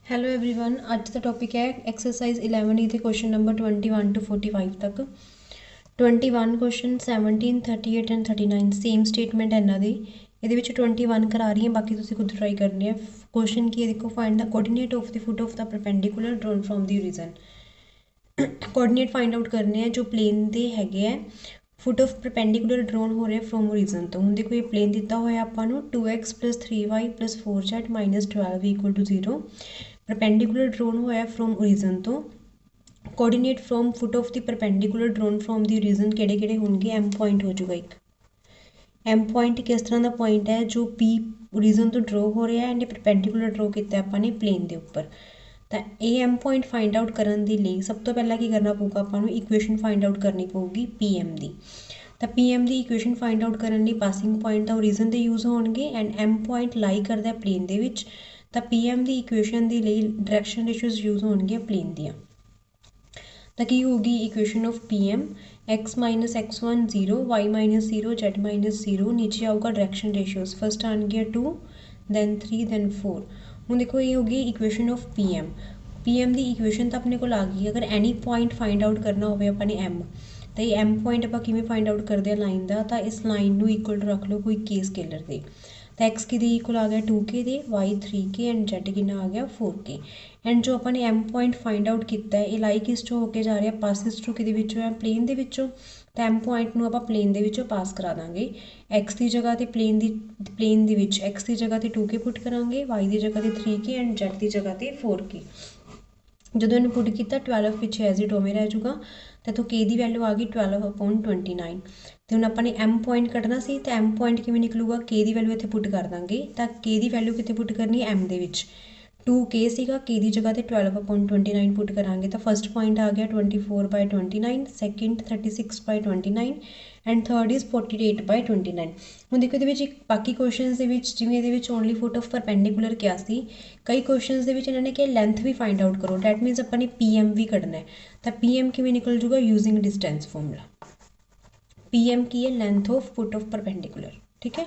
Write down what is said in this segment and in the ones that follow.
Hello everyone, ਅੱਜ ਦਾ topic है exercise 11 इथे क्वेश्चन नंबर 21 to 45 तक 21 क्वेश्चन 17 38 एंड 39 सेम स्टेटमेंट है इन्हों की ये 21 करा रही है, बाकी तुम खुद ट्राई करने हैं। क्वेश्चन की है, देखो find the coordinate of the foot of the perpendicular drawn from the region. Coordinate find out करने हैं जो प्लेन के है फुट ऑफ परपेंडिकुलर ड्रॉन हो रहे फ्रॉम रीजन तो हूँ देखो ये प्लेन दिता होया आपां 2x + 3y + 4z - 12 equal to 0। Perpendicular drawn होया फ्रॉम रीजन तो coordinate from foot of the perpendicular drawn from the origin किहड़े होंगे। एम पॉइंट हो जाएगा एक। एम पॉइंट किस तरह का पॉइंट है जो पी रीजन तो ड्रॉ हो रहा है एंड परपेंडिकुलर ड्रॉ किया आपने प्लेन के उपर। तो ये एम पॉइंट फाइंड आउट करने के लिए सब तो पहला की करना पऊगा आपको इक्वेशन फाइंड आउट करनी पऊगी पी एम की। तो पी एम की इक्वेशन फाइंड आउट करने लिए पासिंग पॉइंट तो रीजन के यूज़ होंगे एंड एम पॉइंट लाई करता है प्लेन के। तो पी एम की इक्वेशन के लिए डायरैक्शन रेशियोज यूज़ होंगे प्लेन दियाँ। तो की होगी equation of P M x - x1 0 y - 0 z - 0 नीचे आऊगा डायरैक्शन रेशियोज फर्स्ट आन गया 2 दैन 3 दैन 4। हूँ देखो ये होगी इक्वेशन ऑफ पी एम की इक्वेशन तो अपने को आ गई। अगर एनी पॉइंट फाइंड आउट करना हो अपने एम तो ये एम पॉइंट आप किमें फाइंड आउट करते हैं लाइन का। तो इस लाइन को इक्वल टू रख लो कोई के स्केलर के। तो एक्स कि इक्वल आ गया 2k they, Y 3k and Z कि आ गया 4k। एंड जो अपने एम पॉइंट फाइंड आउट किया है ये लाई किस चो होके जा रहा है पासिस चो कि है प्लेन के विचों। तो एम पॉइंट आप प्लेन के विचों पास करा देंगे। एक्स की जगह तो प्लेन एक्स की जगह तो 2k पुट करा, वाई की जगह तो 3k एंड जेड की जगह तो 4k। जो इन्हें पुट किया 12 पिछे एज इट उवें रह जूगा। तो इतों के की वैल्यू आ गई 12/29। तो हम अपने एम पॉइंट कढ़ना सी तो एम पॉइंट किमें निकलूगा के की वैल्यू इतने पुट कर देंगे। तो के की वैल्यू कितने पुट करनी एम के 2k सीगा के की जगह तो 12/29 पुट करांगे। तो फर्स्ट पॉइंट आ गया 24/29, सैकेंड 36/29 एंड थर्ड इज़ 48/29। हूँ देखो ये बाकी क्वेश्चन जिमें ये ओनली फुट ऑफ परपेंडिकुलर क्या सी, कई क्वेश्चन इन्होंने क्या लेंथ भी फाइंड आउट करो डैट मीनस अपने पी एम भी कढ़ना है। तो पी एम किमें निकल जूगा using distance formula. P M की है length of foot of perpendicular. ठीक है,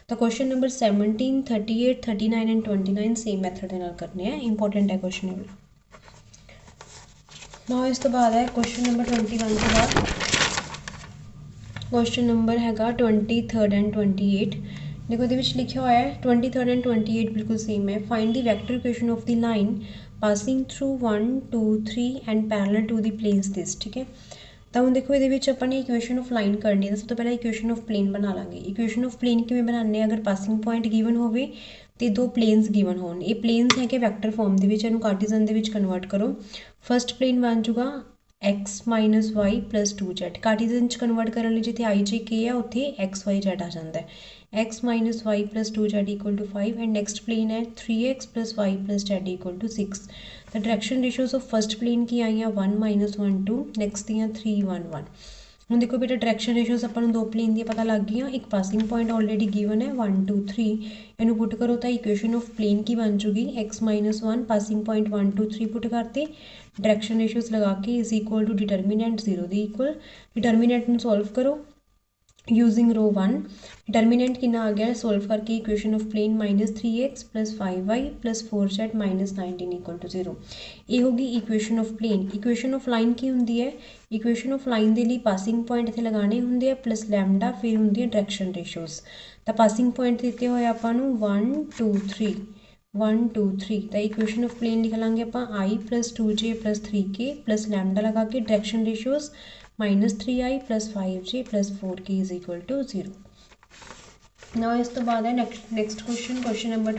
तो question number 17 38 39 and 29 same method के करने हैं। इंपॉर्टेंट है क्वेश्चन वाला। ना इस तो बाद है क्वेश्चन नंबर 21 के बाद क्वेश्चन नंबर हैगा 23 एंड 28। देखो ये लिखा हुआ है 23 एंड 28 बिल्कुल सेम है। Find the vector equation of the line passing through 1 2 3 and parallel to the planes this. ठीक है, तो हम देखो ये अपनी इक्वेशन ऑफ लाइन करनी है। सब तो पहले इक्वेशन ऑफ प्लेन बना लाँगे। इक्वेशन ऑफ प्लेन किमें बनाने अगर पासिंग पॉइंट गिवन हो तो दो प्लेन्स गिवन हो, ये प्लेन्स है कि वैक्टर फॉर्म के कार्टिजन के कन्वर्ट करो। फर्स्ट प्लेन बन जूगा x - y + 2z। Cartesian convert करने लिए जिथे i j k है उत्थे x y z आ जाता है। x - y + 2z equal to 5 and next plane है 3x + y + z equal to 6। तो direction ratios of first plane की आई 1 - 1 2, नैक्सट दियाँ 3 1 1। हूँ देखो बेटा डायरैक्शन रेशियोज अपन दो प्लेन दी पता लग गई। एक पासिंग पॉइंट ऑलरेडी गिवन है 1 2 3, इनू पुट करो तो इक्वेशन ऑफ प्लेन की बन जूगी x - 1 पासिंग पॉइंट 1 2 3 पुट करते, डायरैक्शन रेशियोज लगा के इज इक्वल टू डिटर्मिनेंट 0 दी इक्वल। डिटर्मिनेंट सॉल्व करो यूजिंग रो 1। डिटर्मिनेंट कितना आ गया सॉल्व करके equation of plane -3x + 5y + 4z - 19 equal to 0। ये होगी equation of plane. Equation of line की होंगी है, इक्वेशन ऑफ लाइन के लिए पासिंग पॉइंट इतने लगाने होंगे प्लस लैमडा फिर होंगी डायरैक्शन रेशियोज। तो पासिंग पॉइंट दिते हुए आपको 1 2 3 1 2 3। तो इक्वेशन ऑफ प्लेन लिख लाँगे आप i + 2j + 3k plus lambda लगा के direction ratios -3i + 5j + 4k is equal to 0। ना इस तो बाद है नैक्सट क्वेश्चन नंबर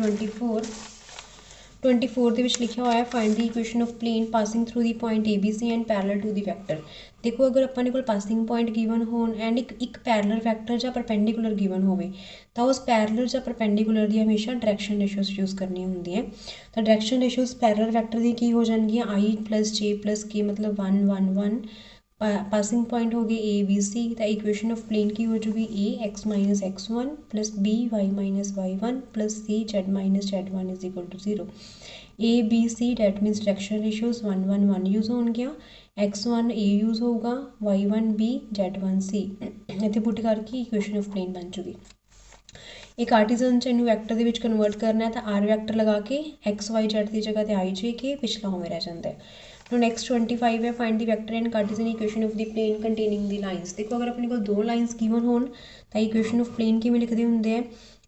24 के लिखा हुआ है find the equation of plane passing through the point ABC and parallel to the vector. देखो अगर अपने को पासिंग पॉइंट गिवन हो एंड एक पैरेलल वैक्टर या परपेंडिकुलर गिवन हो तो उस पैरेलल या परपेंडिकुलर की हमेशा डायरैक्शन रेशियोज यूज़ करनी होंगी है। तो डायरैक्शन रेशियोज पैरेलल वैक्टर की हो जाएगी i + j + k मतलब 1 1 1। पासिंग पॉइंट हो गए ABC। तो इक्वेशन ऑफ प्लेन की हो जाएगी a x - x1 + b y - y1 + c z - z1 is equal to 0। a b c that means direction ratios 1 1 1 use हो गया, x1 a यूज़ होगा, y1 b z1 c इतने put करके equation of plane बन जूगी। ਇਹ ਕਾਰਟੀਜ਼ਨ ਚ ਇਹਨੂੰ vector ਦੇ ਵਿੱਚ ਕਨਵਰਟ ਕਰਨਾ ਹੈ ਤਾਂ ਆਰ ਵੈਕਟਰ ਲਗਾ ਕੇ ਐਕਸ ਵਾਈ ਜ਼ੈਡ ਦੀ ਜਗ੍ਹਾ ਤੇ ਆਈ ਜੇ ਕੇ ਪਿਛਲਾ ਉਵੇਂ ਰਹਿ ਜਾਂਦਾ ਹੈ। now next 25 है find the vector and Cartesian equation of the plane containing the lines. देखो अगर अपने को दो लाइंस गिवन होन तो इक्वेशन ऑफ प्लेन किवें लिखते होंगे है,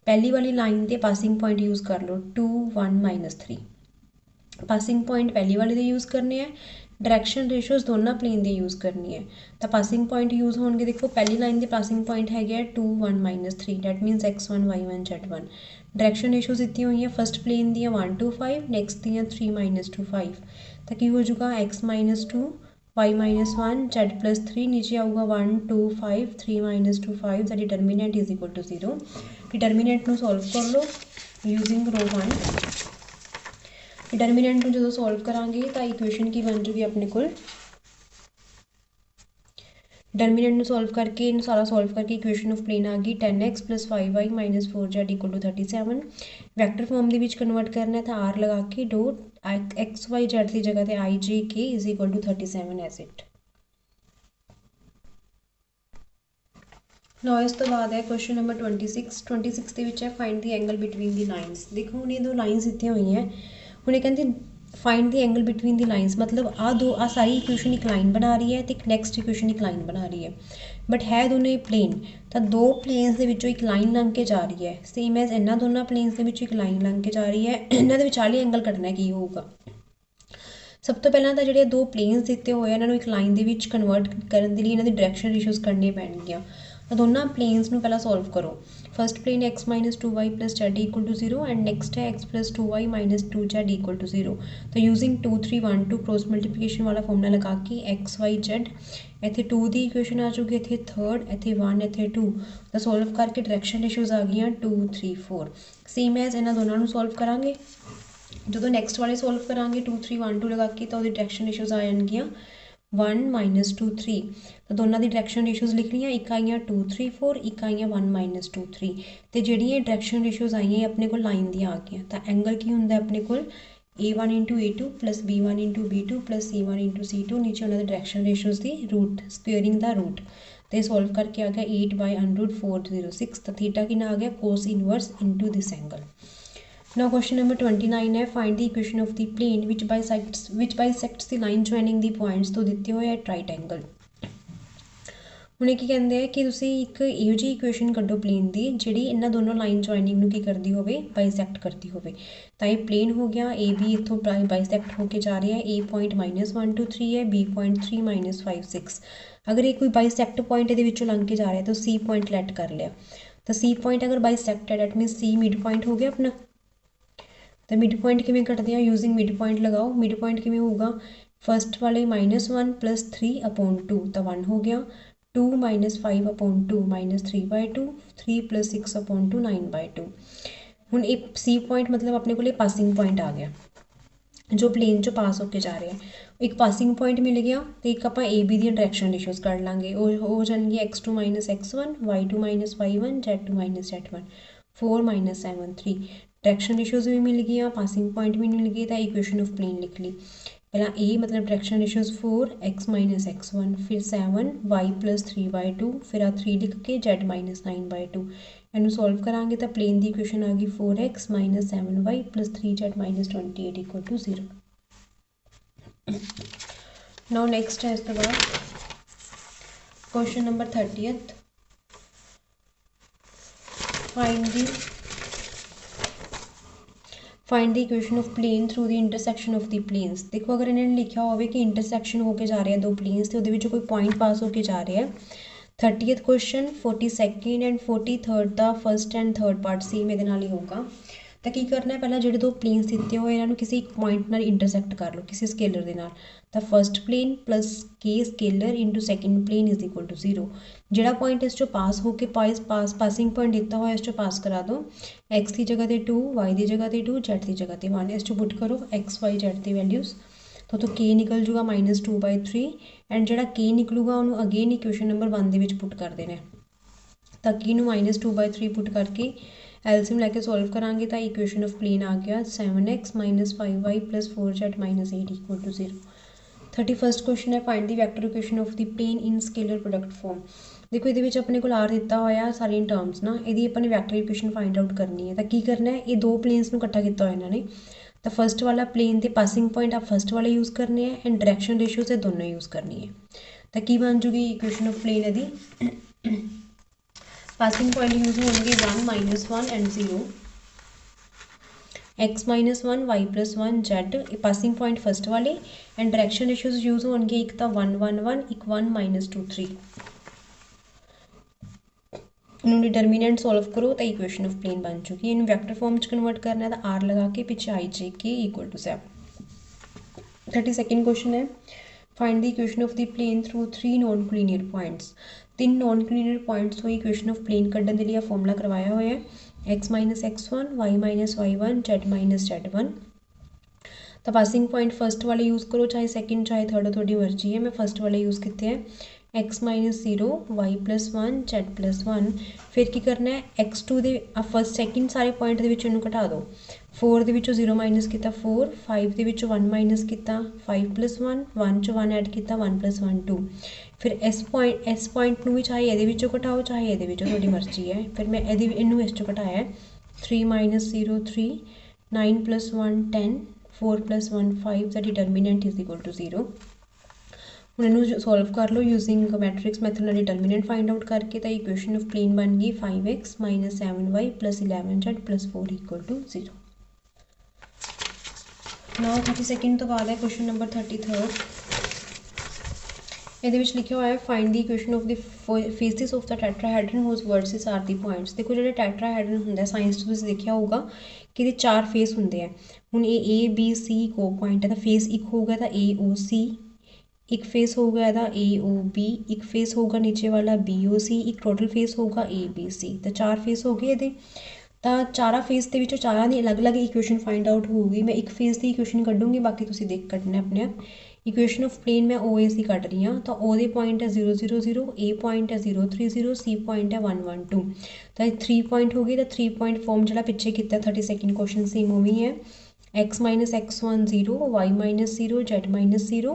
पहली वाली लाइन ते पासिंग पॉइंट यूज़ कर लो 2 1 -3 पासिंग पॉइंट पहली वाले दे यूज़ करने हैं, डायरैक्शन रेशोज़ दोनों प्लेन दे यूज़ करनी है तो पासिंग पॉइंट यूज़ होंगे। देखो पहली लाइन के पासिंग पॉइंट है 2 1 -3 that मीनस x1 y1 z1। Direction ratios इतनी हुई है फस्ट प्लेन दियाँ 1 2 5 नैक्सट दियाँ 3 -2 5 तो की हो जाएगा x -2 y -1 z +3 नीचे आऊगा 1 2 5 3 -2 5 the determinant is equal to 0। Determinant में सॉल्व कर लो यूजिंग रो 1। डिटर्मिनेंट में जो सॉल्व करांगे तो इक्वेशन की बन जूगी अपने को डिटर्मिनेंट में सॉल्व करके इन सारा सॉल्व करके इक्वेशन ऑफ प्लेन आ गई 10x + 5y - 4z = 37। Vector form के विच कन्वर्ट करना है तो आर लगा के डॉट एक्स वाई जेड की जगह पे आई जे के = 37 एज इट। नाउ इस तो बाद है क्वेश्चन नंबर 26 के विच है find the angle between the lines. देखो हुण ये दो लाइन्स दित्ती हुई हैं, हुण कहते find the angle between the lines मतलब आ सारी इक्वेशन एक लाइन बना रही है तो एक नैक्सट इक्वेशन एक लाइन बना रही है बट है दोनों ही प्लेन तो दो प्लेन्स के विचों एक लाइन लंघ के जा रही है सेम एज इन्होंने दोनों प्लेन्स के विचों एक लाइन लंघ के जा रही है। इन्हों के विचाले एंगल कढ़ना की होगा। सब तो पहला तो जो दो प्लेन्स दिते हुए इन्होंने एक लाइन के कन्वर्ट करने के लिए इन्होंने डायरैक्शन रेशोज़ करने पैणगियां तो दोनों प्लेन्स में पहला सॉल्व करो। First plane x - 2y + z = 0 and next है x + 2y - 2z = 0। तो यूजिंग 2 3 1 2 क्रॉस मल्टीप्लिकेशन वाला फॉर्मूला लगा के x y z इतने 2 की इक्वेशन आ जाऊगी, इतने 3rd इतने 1 इतने 2 तो सॉल्व करके डायरैक्शन रेशोज़ आ गई 2 3 4 सेम एज इन्होंने दोनों सॉल्व करांगे। जो नैक्सट वाले सॉल्व करांगे 2 3 1 2 लगा के तो डायरैक्शन रेशोज़ आ जाएगियाँ 1 - 2 3 तो दोनों की डायरैक्शन रेशोज़ लिखनियाँ एक आईयाँ 2 3 4 एक आईयाँ 1 - 2 3 तो जिहड़ियां डायरैक्शन रेशोज़ आईयां अपने को लाइन दी आ गई तो एंगल की हुंदा अपने को a1 × a2 + b1 × b2 + c1 × c2 नीचे उन्होंने डायरैक्शन रेशोज़ की रूट स्क्वेयरिंग द रूट तो सॉल्व करके आ गया 8/√406 तो थीटा की आ गया cos inverse into this angle. Now question number 29 है find the equation of the plane which bisects the line joining the points तो दिते हुए एट राइट एंगल। हुणे की कहते हैं कि तुसी एक इहो जी इक्वेशन कड्डो प्लेन की जिहड़ी इन्हां दोनों लाइन जॉइनिंग नूं की करती होवे बाइसैक्ट करती होवे तो ये प्लेन हो गया ए बी इत्थों बाइसैक्ट होके जा रहा है ए पॉइंट -1 2 3 है बी पॉइंट 3 -5 6। अगर ये कोई बाइसैक्ट पॉइंट ये लंघ के जा रहा है तो सी पॉइंट लैट कर लिया तो सी पॉइंट अगर बाइसैक्ट है that means C mid point हो गया अपना। तो मिड पॉइंट किवें कटते हैं यूजिंग मिड पॉइंट लगाओ। मिड पॉइंट किवें होगा फस्ट वाले -1 + 3/2 तो 1 हो गया 2 - 5/2 -3/2 3 + 6/2 9/2। हुण एक सी पॉइंट मतलब अपने को पासिंग पॉइंट आ गया जो प्लेन चो पास होके जा रहे हैं। एक पासिंग पॉइंट मिल गया तो एक आप A be the direction ratios कर लाँगे हो जाएगी x2 - x1 y2 - y1 z2 - z1 4 - 7 3 direction ratios भी मिल गई पासिंग पॉइंट भी मिल गई तो इक्वेशन ऑफ प्लेन लिख ली। पहला ए मतलब डायरैक्शन रेशोज़ 4 x - x1 फिर 7 y + 3/2 फिर 3 लिख के z - 9/2 इनू सॉल्व करांगे तो प्लेन की इक्वेशन आ गई 4x - 7y + 3z - 28 = 0। Now next है इस तो बाद question number 30th find the equation of plane through the intersection of the planes. देखो अगर इन्होंने लिखा हो कि इंटरसैक्शन होके जा रहे हैं दो प्लेन्स तो वो कोई पॉइंट पास होके जा रहे हैं। 30th question 42nd and 43rd का first and third part same ये ही होगा। तो की करना है पहला जो दो प्लेन्स दिते हुए इन्होंने किसी एक पॉइंट नाल इंटरसैक्ट कर लो किसी स्केलर के नाल तो first plane plus K scalar into second plane is equal to 0। जोड़ा पॉइंट इस चो पास होके पासिंग पॉइंट दिता हुआ इस चो पास करा दो एक्स की जगह 2 वाई की जगह 2 जेड की जगह 1 इस चो पुट करो एक्स वाई जेड की वैल्यूज़ तो के निकल जूगा -2/3 एंड जोड़ा के निकलूगा उन्होंने अगेन इक्वेशन नंबर 1 के पुट कर देना तो की -2/3 पुट करके एलसीएम लैके सॉल्व करांगे तो इक्वेशन ऑफ प्लेन आ गया 7x - 5y + 4z - 8 = 0। 31st question है find the vector equation of the plane in scalar product form. देखो ये अपने को आर दिता होया सारी टर्म्स ना, ये अपने वैक्टर इक्वेशन फाइंड आउट करनी है। तो की करना है, ये दो प्लेन्स को इकट्ठा किया हुआ इन्होंने। तो फस्ट वाला प्लेन के पासिंग पॉइंट आप फस्ट वाले यूज़ करने हैं एंड डायरैक्शन रेशियो से दोनों यूज़ करनी है। तो की बन जूगी इक्वेशन ऑफ प्लेन यदि पासिंग पॉइंट यूज होंगे 1 - 1 and 0, x - 1 y + 1 z passing point first वाले एंड डायरैक्शन रेशियोज यूज होंगे, एक तो 1 1 1 एक 1 - 2 3। इन्होंने डिटरमिनेंट सॉल्व करो तो इक्वेशन ऑफ प्लेन बन चुकी है। इन्हें वैक्टर फॉर्म च कन्वर्ट करना है तो आर लगा के पीछे आई जे के = 7। 32nd क्वेश्चन है, find the equation of the plane through 3 non collinear points. 3 non collinear points को इक्वेशन ऑफ प्लेन कढ़ने के लिए फॉर्मूला करवाया हुआ है, x - x1 y - y1 z - z1। तो पासिंग पॉइंट फस्ट वाले यूज़ करो, चाहे सैकेंड चाहे थर्ड थोड़ी मर्जी है। मैं फस्ट वाले यूज़ किए हैं, x - 0 y + 1 z + 1। फिर की करना है, x2 दे फस्ट सैकेंड सारे पॉइंट के घटा दो। 4 के 0 माइनस किया 4, 5 के 1 माइनस किया 5 + 1, 1 च 1 ऐड किया 1 + 1 2। फिर इस पॉइंट भी चाहे ये घटाओ चाहे ये थोड़ी मर्जी है। फिर मैं इनू इस घटाया है, 3 - 0 3, 9 + 1 10, 4 + 1 5। The determinant = 0। ਹੁਣ ਇਹਨੂੰ ਸੋਲਵ ਕਰ ਲਓ ਯੂਜ਼ਿੰਗ ਮੈਟ੍ਰਿਕਸ ਮੈਥਡ ਨਾਲ ਡਿਟਰਮੀਨੈਂਟ ਫਾਈਂਡ ਆਊਟ ਕਰਕੇ। ਤਾਂ ਇਕੁਏਸ਼ਨ ਆਫ ਪਲੇਨ ਬਣ ਗਈ 5x - 7y + 11z + 4 = 0। ਨਾउ 32nd ਤੋਂ ਬਾਅਦ ਹੈ ਕੁਐਸਚਨ ਨੰਬਰ 33rd। ਇਹਦੇ ਵਿੱਚ ਲਿਖਿਆ ਹੋਇਆ ਹੈ, find the equation of the faces of the tetrahedron whose vertices are the points. ਦੇਖੋ ਜਿਹੜੇ ਟੈਟਰਾਹੈਡਰਨ ਹੁੰਦਾ ਸਾਇੰਸ 'ਚ ਤੁਸੀਂ ਦੇਖਿਆ ਹੋਊਗਾ ਕਿ ਇਹਦੇ 4 ਫੇਸ ਹੁੰਦੇ ਆ। ਹੁਣ ਇਹ A B C ਕੋ ਪੁਆਇੰਟ ਹੈ ਤਾਂ ਫੇਸ ਇੱਕ ਹੋਊਗਾ ਤਾਂ AOC, एक फेस होगा ਇਹਦਾ AOB, एक फेस होगा नीचे वाला BOC, एक टोटल फेस होगा ABC। तो 4 फेस हो गए ਇਹਦੇ। ਤਾਂ ਚਾਰਾਂ ਫੇਸ ਦੇ ਵਿੱਚੋਂ ਚਾਰਾਂ ਦੀ ਅਲੱਗ-ਅਲੱਗ ਇਕੁਏਸ਼ਨ ਫਾਈਂਡ ਆਊਟ ਹੋਊਗੀ। ਮੈਂ ਇੱਕ ਫੇਸ ਦੀ ਇਕੁਏਸ਼ਨ ਕੱਢੂੰਗੀ, ਬਾਕੀ ਤੁਸੀਂ ਦੇਖ ਕੱਢਣਾ ਆਪਣੇ ਆਪ। ਇਕੁਏਸ਼ਨ ਆਫ ਪਲੇਨ ਮੈਂ OAC ਕੱਢ ਰਹੀ ਹਾਂ। ਤਾਂ ਉਹਦੇ ਪੁਆਇੰਟ ਹੈ 0 0 0, A ਪੁਆਇੰਟ ਹੈ 0 3 0, C ਪੁਆਇੰਟ ਹੈ 1 1 2। ਤਾਂ 3 ਪੁਆਇੰਟ ਹੋ ਗਏ। ਤਾਂ 3 ਪੁਆਇੰਟ ਫਾਰਮ ਜਿਹੜਾ ਪਿੱਛੇ ਕੀਤਾ 32nd ਕੁਐਸਚਨ ਸੇਮ ਉਵੇਂ ਹੀ ਹੈ, x - x1 0, y - 0 z - 0।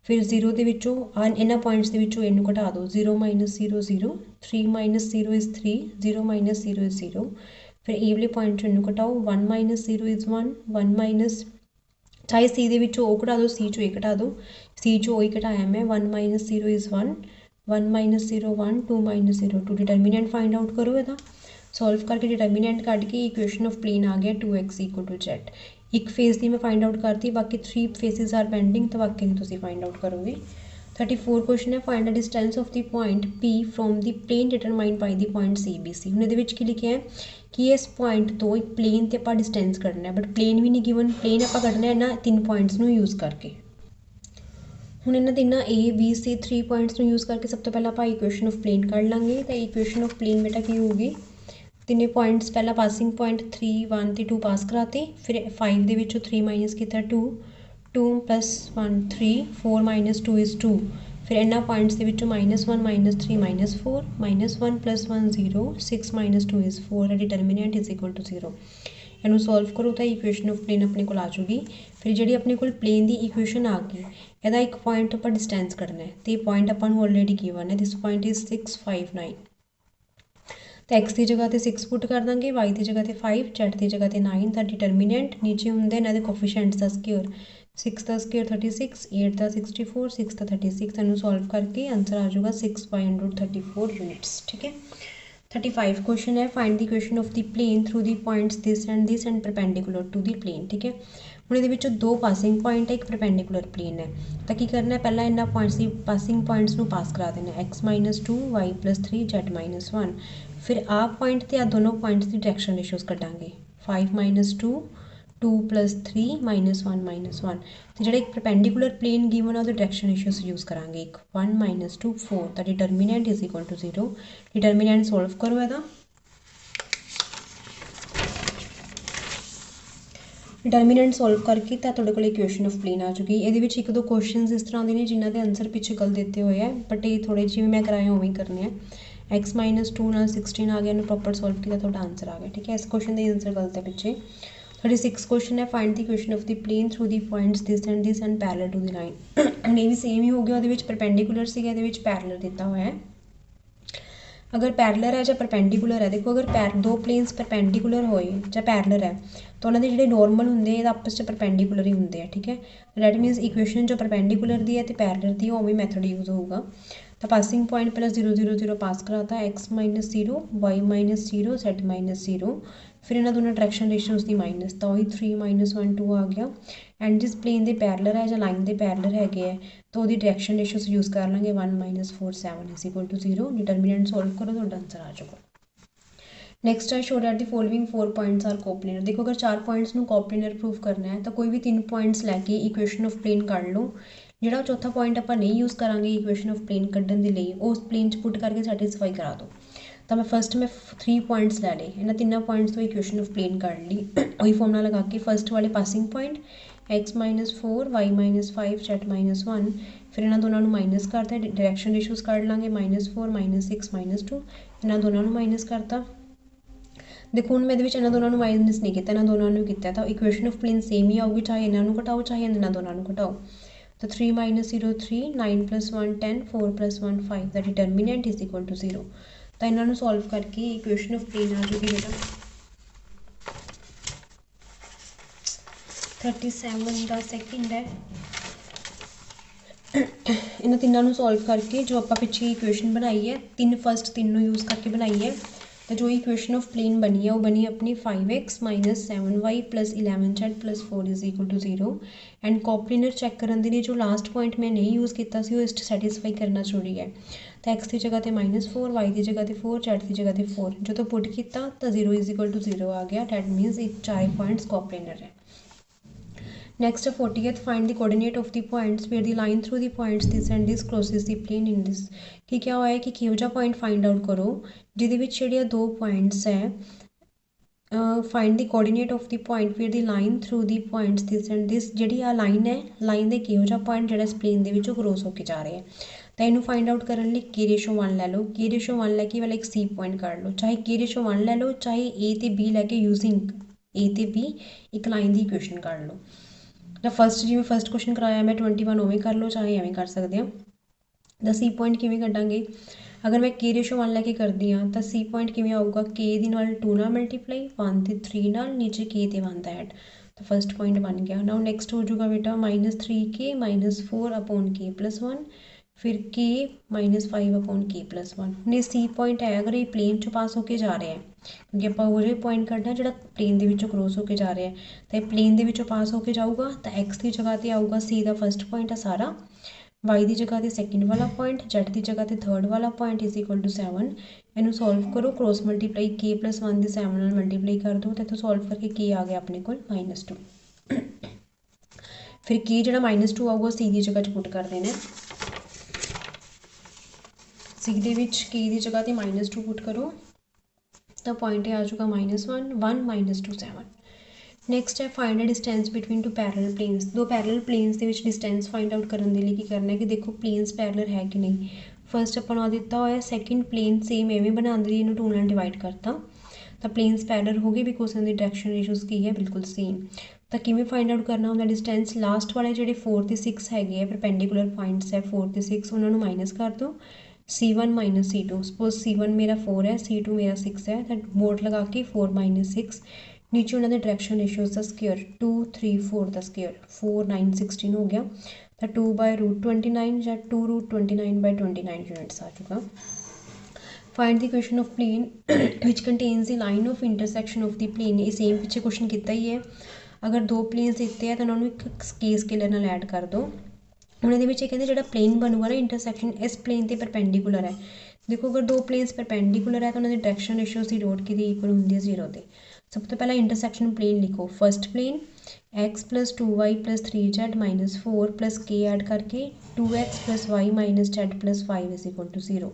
फिर 0 के इन्होंने पॉइंट्स के इनू घटा दो, 0 - 0 0, 3 - 0 = 3, 0 - 0 = 0। फिर ए वाले पॉइंट इनू घटाओ, 1 - 0 = 1, 1 माइनस चाहे सी के घटा दो, सी चो घटा दो, सी चो घटाया मैं, 1 - 0 = 1, 1 - 0 1, 2 - 0 2। डिटरमिनेंट फाइंड आउट करो ਇਹਦਾ सॉल्व करके। डिटरमिनेंट कट के इक्वेशन ऑफ प्लेन आ गया 2x = z। एक फेस की मैं फाइंड आउट करती, बाकी 3 फेसिस आर पेंडिंग, तो बाकी तुम फाइंड आउट करोगे। 34 क्वेश्चन है, find the distance of the point P from the plane determined by the point CBC। ਹੁਣ ਇਹਦੇ ਵਿੱਚ ਕੀ ਲਿਖਿਆ ਹੈ ਕਿ ਇਸ ਪੁਆਇੰਟ ਤੋਂ ਇੱਕ ਪਲੇਨ ਤੇ ਆਪਾਂ ਡਿਸਟੈਂਸ ਕੱਢਣਾ ਹੈ, ਬਟ ਪਲੇਨ ਵੀ ਨਹੀਂ ਗਿਵਨ, ਪਲੇਨ ਆਪਾਂ ਕੱਢਣਾ ਇਹਨਾਂ 3 ਪੁਆਇੰਟਸ ਨੂੰ ਯੂਜ਼ ਕਰਕੇ। ਹੁਣ ਇਹਨਾਂ ਤਿੰਨਾਂ A B C 3 ਪੁਆਇੰਟਸ ਨੂੰ ਯੂਜ਼ ਕਰਕੇ ਸਭ ਤੋਂ ਪਹਿਲਾਂ ਆਪਾਂ ਇਕੁਏਸ਼ਨ ਆਫ ਪਲੇਨ ਕੱਢ ਲਾਂਗੇ। ਤਾਂ ਇਕੁਏਸ਼ਨ ਆਫ ਪਲੇਨ ਬੇਟਾ ਕੀ ਹੋਊਗੀ, ਤਿੰਨੇ पॉइंट्स पहला पासिंग पॉइंट 3 1 ਤੇ 2 पास कराते, फिर 5 ਦੇ ਵਿੱਚੋਂ 3 माइनस किया 2, 2 + 1 3, 4 - 2 = 2। फिर इन्होंने पॉइंट्स के विचों -1 -3 -4, -1 + 1 0, 6 - 2 = 4। डिटरमिनेंट = 0। इनू सॉल्व करो तो इक्वेशन ऑफ प्लेन अपने को आ जाऊगी। फिर जी अपने को प्लेन की इक्वेशन आ गई, यदा एक पॉइंट आप डिस्टेंस कढ़ना है, तो पॉइंट अपन ऑलरेडी गिवन है, दिस पॉइंट इज 6 5 9। तो एक्स की जगह पर 6 पुट कर देंगे, वाई की जगह पर 5, जेड की जगह पर 9। तो डिटरमिनेंट नीचे होंगे इन्होंने कोफिशिएंट्स का स्क्वेयर, 6 का स्क्वेयर 36, 8 का 64, 6 का 36। इनू सॉल्व करके आंसर आ जाऊगा 6/√34 यूनिट्स। ठीक है। 35 क्वेश्चन है, find the equation of the plane through the points this and perpendicular to the plane. ठीक है। ਹੁਣ ਇਹਦੇ ਵਿੱਚੋਂ 2 ਪਾਸਿੰਗ ਪੁਆਇੰਟ ਹੈ, ਇੱਕ ਪਰਪੈਂਡੀਕੂਲਰ ਪਲੇਨ ਹੈ। ਤਾਂ ਕੀ ਕਰਨਾ ਹੈ, ਪਹਿਲਾਂ ਇਹਨਾਂ ਪੁਆਇੰਟਸ ਦੀ ਪਾਸਿੰਗ ਪੁਆਇੰਟਸ ਨੂੰ ਪਾਸ ਕਰਾ ਦੇਣਾ, x - 2 y + 3 z - 1। फिर आ पॉइंट ते आ दोनों पॉइंट्स की डायरेक्शन रेशियोज कटांगे, 5 - 2 2 + 3 -1 - 1। तो जो एक परपेंडिकुलर प्लेन गिवन है डायरेक्शन रेशियोज यूज़ करांगे, एक 1 - 2 4। तो डिटरमिनेंट = 0। डिटरमिनेंट सॉल्व करो ਇਹਦਾ। डिटरमिनेंट सॉल्व करके तो तुहाडे कोल इक्वेशन ऑफ प्लेन आ चुकी। ये एक दो क्वेश्चन इस तरह के हैं जिन्हों के आंसर पिछे गल दिते हुए हैं, बट ये थोड़े जिवें मैं कराए उवें ही करने हैं। x - 2 ਨਾਲ 16 आ गया, प्रॉपर सॉल्व किया तो आंसर आ गया। ठीक है। इस क्वेश्चन का आंसर गलत है पिछे। 36 क्वेश्चन है, find the equation of the plane through the points this and parallel to the line. ये भी सेम ही हो गया, वो परपेंडिकुलर से पैरेलल दिता हुआ है। अगर पैरलर है या परपेंडिकुलर है, देखो अगर दो प्लेन्स परपेंडिकुलर होए या पैरलर है तो उन्होंने ਜਿਹੜੇ नॉर्मल ਹੁੰਦੇ ਇਹ ਆਪਸ 'ਚ परपेंडिकुलर ही ਹੁੰਦੇ ਆ, ठीक है। डैट मीनस इक्वेशन जो परपेंडिकुलर दी है तो पैरलर दी उवें मैथड यूज होगा। तो पासिंग पॉइंट प्लस 0 0 0 पास कराता x minus 0 y minus 0 z minus 0, फिर इन्होंने दोनों डायरैक्शन रेशियोज की माइनस, तो वही 3 माइनस 1 2 आ गया। एंड जिस प्लेन के पैरलर है या लाइन के पैरलर है तो वो डायरैक्शन रेशियोज यूज़ कर लेंगे 1 minus 4 7 is equal to 0। Determinant solve करो तो आंसर आ जाएगा। नैक्सट है show that the following 4 points are coplanar. देखो अगर 4 पॉइंट्स में कोप्लेनर प्रूव करना है तो कोई भी 3 पॉइंट्स लैके इक्वेशन ऑफ प्लेन कर लो। ਜਿਹੜਾ चौथा पॉइंट ਆਪਾਂ नहीं यूज़ करांगे इक्वेशन ऑफ प्लेन ਕੱਢਣ ਦੇ ਲਈ ਉਸ प्लेन 'ਚ पुट करके सैटिस्फाई करा दो। तो मैं फस्ट में 3 पॉइंट्स लै लए, इन्होंने 3 पॉइंट्स तो इक्वेशन ऑफ प्लेन कर ली। वही फॉर्मूला लगा के फस्ट वाले passing point x minus 4 y minus 5 z minus 1, फिर इन्होंने दोनों माइनस करता, डायरैक्शन रेशियोज कर लाँगे माइनस 4 माइनस 6 माइनस 2, इन्होंने दोनों माइनस करता। देखो हूँ मैं इन्होंने दोनों माइनस नहीं किया, इन्होंने दोनों किया, तो इक्वेशन ऑफ प्लेन सेम ही आऊगी, चाहे इन्होंने घटाओ चाहे इन्होंने दोनों घटाओ। तो 3 minus 0 3 9 plus 1 10 4 plus 1 5 the determinant is equal to 0। तो इन्होंने सॉल्व करके इक्वेशन ऑफ प्लेन आ जाएगी बेटा 37 का सेकंड है। इन्होंने तीनों सॉल्व करके जो आप पिछे इक्वेशन बनाई है फस्ट तीनों यूज़ करके बनाई है, तो जो इक्वेशन ऑफ प्लेन बनी है वो बनी अपनी 5x minus 7y plus 11z plus 4 is equal to 0। And coplanar check करने के लिए जो लास्ट पॉइंट मैं नहीं यूज़ किया इस सैटिस्फाई करना जरूरी है। तो x की जगह पर -4 y की जगह पर 4 z की जगह पर 4, जो तो पुट किया तो 0 इज इक्वल टू 0 आ गया। डैट मीनस 4 पॉइंट्स कोप्लेनर है। Next 40th find the coordinate of the points where the line through the points this and this crosses the plane in this. कि क्या होया कि किहो जिहा पॉइंट फाइंड आउट करो जिहदे विच जिहड़ियां 2 पॉइंट्स है, find the coordinate of the point where the line through the points this and this. जिहड़ी आ लाइन है, लाइन दे किहो जिहा पॉइंट जिहड़ा इस प्लेन दे विचों क्रॉस होकर जा रहा है, तो इनू फाइंड आउट करने लिए k रेशो 1 लै लो। k रेशो 1 लैके वाला एक सी पॉइंट कर लो, चाहे k रेशो 1 लै लो चाहे a ते b लैके यूजिंग a ते b एक लाइन की इक्वेशन कर लो। तो फस्ट जिवें फस्ट क्वेश्चन कराया मैं 21 उवें कर लो चाहे एवें कर सकते हैं। तो सी पॉइंट किवें कड्डांगे, अगर मैं k रेशो 1 लैके करती हाँ तो सी पॉइंट किवें आऊगा k दी नाल 2 नाल मल्टीप्लाई 1 ते 3 नाल नीचे k ते 1 दा ऐड, तो फस्ट पॉइंट बन गया। नाउ नेक्स्ट हो जाएगा बेटा -3k minus 4 upon k plus 1, फिर k minus 5 upon k plus 1। ने सी पॉइंट है अगर ये प्लेन चो पास होके जा रहे हैं, क्योंकि आप वो जो पॉइंट करना जो प्लेन के विचों क्रॉस होके जा रहे हैं, तो प्लेन के विचों पास होके जाऊगा तो x की जगह पर आऊगा सी का फस्ट पॉइंट है सारा, y की जगह पर सैकेंड वाला पॉइंट, z की जगह पर थर्ड वाला पॉइंट इज इक्वल टू 7। इनू सॉल्व करो, क्रॉस मल्टीप्लाई k प्लस 1 की 7 नाल मल्टीप्लाई कर दो, तो इतों सॉल्व करके k आ गया अपने को -2। फिर k जो -2 आऊगा सी की जगह पुट कर देना, सी के k की जगह पर -2 पुट करो तो पॉइंट आ जाएगा -1 1 -2 7। नैक्सट है find the distance between two parallel planes. दो पैरल प्लेन्स के डिस्टेंस फाइंड आउट करने के लिए की करना है कि देखो प्लेन्स पैरल है कि नहीं। फस्ट अपना दिता हुआ सैकेंड प्लेन सेम एवें बनाने लिए इन्होंने 2 नाल डिवाइड करता, तो प्लेन्स पैरल हो गए बिकॉज इनकी डायरैक्शन रेशियोज की है बिल्कुल सेम। तो किमें फाइंड आउट करना होंगे डिस्टेंस, लास्ट वाले जो 4 ते 6 है परपेंडिकुलर पॉइंट्स है 4 ते 6 उन्होंने माइनस कर दो, C1 minus C2, suppose C1 मेरा 4 है C2 मेरा 6 है, तो मोड लगा के 4 माइनस 6, नीचे उन्होंने डायरैक्शन रेशियोज का स्केयर 2 3 4 का स्केयर 4 9 16 हो गया, तो 2/√29 या 2√29/29 यूनिट्स आ चुका। Find the equation of plane which contains the line of intersection of the plane. ये सेम पीछे क्वेश्चन किया ही है, अगर 2 प्लेन्स दिते हैं तो उन्होंने एक के स्केलर नाल ऐड कर दो। ਹੁਣ ਇਹਦੇ ਵਿੱਚ ਇਹ ਕਹਿੰਦੇ ਜਿਹੜਾ प्लेन बनूगा ना इंटरसैक्शन इस प्लेन के परपेंडिकुलर है। देखो अगर 2 प्लेन्स परपेंडिकुलर है तो उन्होंने डायरैक्शन रेशियो की डॉट की इक्वल होंगी 0 ते। सब तो पहला इंटरसैक्शन प्लेन लिखो, first plane x plus 2y plus 3z minus 4 plus k add करके 2x plus y minus z plus 5 is equal to 0।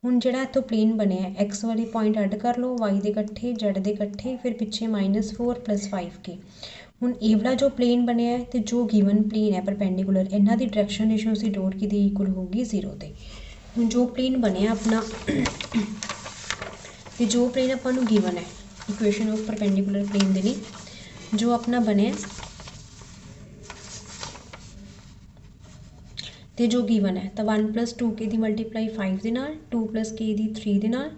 ਹੁਣ ਜਿਹੜਾ ਇੱਥੋਂ प्लेन बनया x वाली पॉइंट ऐड कर लो, y के इकट्ठे z के इकट्ठे, फिर पिछे -4 प्लस 5k। ਹੁਣ ਇਹ वाला जो प्लेन बनया है तो जो गिवन प्लेन है परपेंडिकुलर इन्हों की डायरैक्शन रेशियो की डॉट की इक्वल होगी 0 ते। ਹੁਣ जो प्लेन बनया अपना तो जो प्लेन अपन गिवन है इक्वेशन ऑफ परपेंडिकुलर प्लेन के लिए जो अपना बनया ਤੇ ਜੋ ਗਿਵਨ ਹੈ ਤਾਂ 1 + 2k ਦੀ ਮਲਟੀਪਲਾਈ 5 ਦੇ ਨਾਲ, 2 + k ਦੀ 3 ਦੇ ਨਾਲ,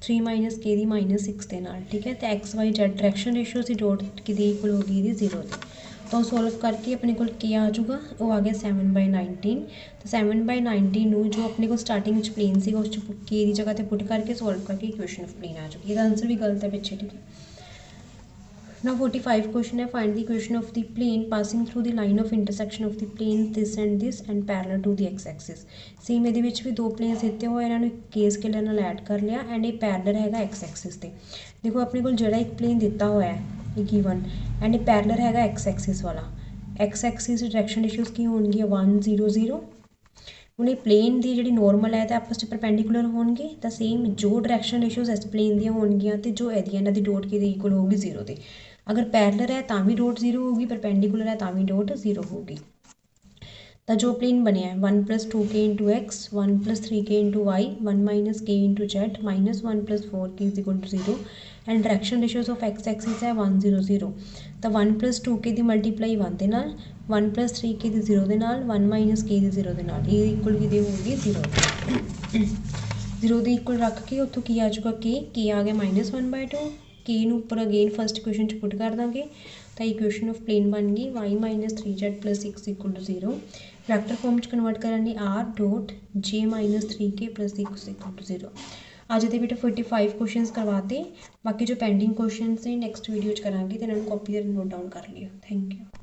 3 - k ਦੀ -6 ਦੇ ਨਾਲ। ਠੀਕ ਹੈ, ਤੇ x y z direction ratio ਸੀ ਡੋਟ ਕਿਹਦੀ ਇਕੁਅਲ ਹੋ ਗਈ ਇਹਦੀ 0 ਦੀ। ਤਾਂ ਉਹ ਸੋਲਵ ਕਰਕੇ ਆਪਣੇ ਕੋਲ ਕੀ ਆ ਜਾਊਗਾ, ਉਹ ਆ ਗਿਆ 7/19। ਤਾਂ 7/19 ਨੂੰ ਜੋ ਆਪਣੇ ਕੋਲ ਸਟਾਰਟਿੰਗ ਵਿੱਚ ਪਲੇਨ ਸੀਗਾ ਉਸ 'ਚ k ਦੀ ਜਗ੍ਹਾ 'ਤੇ ਪੁੱਟ ਕਰਕੇ ਸੋਲਵ ਕਰਕੇ ਇਕੁਏਸ਼ਨ ਆਫ ਪਲੇਨ ਆ ਜਾਊਗੀ। ਇਹਦਾ ਆਂਸਰ ਵੀ ਗਲਤ ਹੈ ਪਿੱਛੇ। ਠੀਕ ਹੈ, now 45 question है, find the equation of the plane passing through the line of intersection of the plane this and parallel to the x axis। Same ਇਹਦੇ ਵਿੱਚ ਵੀ ਦੋ ਪਲੇਨਸ ਦਿੱਤੇ ਹੋਏ, ਇਹਨਾਂ ਨੂੰ ਕੇ ਸਕੇਲਰ ਨਾਲ ਐਡ ਕਰ ਲਿਆ ਐਂਡ ਇਹ ਪੈਰਲਰ ਹੈਗਾ x axis ਤੇ। ਦੇਖੋ ਆਪਣੇ ਕੋਲ ਜਿਹੜਾ ਇੱਕ ਪਲੇਨ ਦਿੱਤਾ ਹੋਇਆ ਹੈ ਇਹ ਗਿਵਨ ਐਂਡ ਇਹ ਪੈਰਲਰ ਹੈਗਾ x axis ਵਾਲਾ। x axis ਦੀ ਡਾਇਰੈਕਸ਼ਨ ਰੇਸ਼ੀਓਜ਼ ਕੀ ਹੋਣਗੀਆਂ 1 0 0। ਹੁਣ ਇਹ ਪਲੇਨ ਦੀ ਜਿਹੜੀ ਨੋਰਮਲ ਹੈ ਤਾਂ ਆਪਸ 'ਚ ਪਰਪੈਂਡੀਕੂਲਰ ਹੋਣਗੇ, ਤਾਂ ਸੇਮ ਜੋ ਡਾਇਰੈਕਸ਼ਨ ਰੇਸ਼ੀਓਜ਼ ਇਸ ਪਲੇਨ ਦੀਆਂ ਹੋਣਗੀਆਂ ਤੇ ਜੋ ਇਹਦੀਆਂ ਇਹਨਾਂ ਦੀ ਡੋਟ ਕਿਹਦੇ ਇਕੁਅਲ ਹੋਊਗੀ 0 ਦੇ। अगर पैरेलल है तो भी डॉट 0 होगी, परपेंडिकुलर है तो भी डॉट 0 होगी। तो जो प्लेन बने 1 + 2k × x, 1 + 3k × y, 1 - k × z, -1 + 4k = 0 and direction ratios of x axis है 1 0 0। तो 1 + 2k की मल्टीप्लाई 1 के नाल, 1 + 3k की 0 के नाल, 1 - k की 0 के नाल, ये इक्वल की होगी 0 0 के इक्वल रख के उत्थों की आ जाऊगा k आ गया -1/2। के ਨੂੰ ਉੱਪਰ ਅਗੇਨ ਫਸਟ ਇਕੁਏਸ਼ਨ 'ਚ ਪੁੱਟ ਕਰ ਦਾਂਗੇ ਤਾਂ ਇਕੁਏਸ਼ਨ ਆਫ ਪਲੇਨ ਬਣ ਗਈ y - 3z + x = 0। Vector farm 'ਚ ਕਨਵਰਟ ਕਰਨ ਲਈ r dot j - 3k + x = 0। ਅੱਜ ਦੇ ਬੇਟਾ 45 ਕੁਐਸਚਨਸ ਕਰਵਾਤੇ, ਬਾਕੀ ਜੋ ਪੈਂਡਿੰਗ ਕੁਐਸਚਨਸ ਨੇ ਨੈਕਸਟ ਵੀਡੀਓ 'ਚ ਕਰਾਂਗੇ ਤੇ ਇਹਨਾਂ ਨੂੰ ਕਾਪੀ ਤੇ ਨੋਟ ਡਾਊਨ ਕਰ ਲਿਓ। Thank you.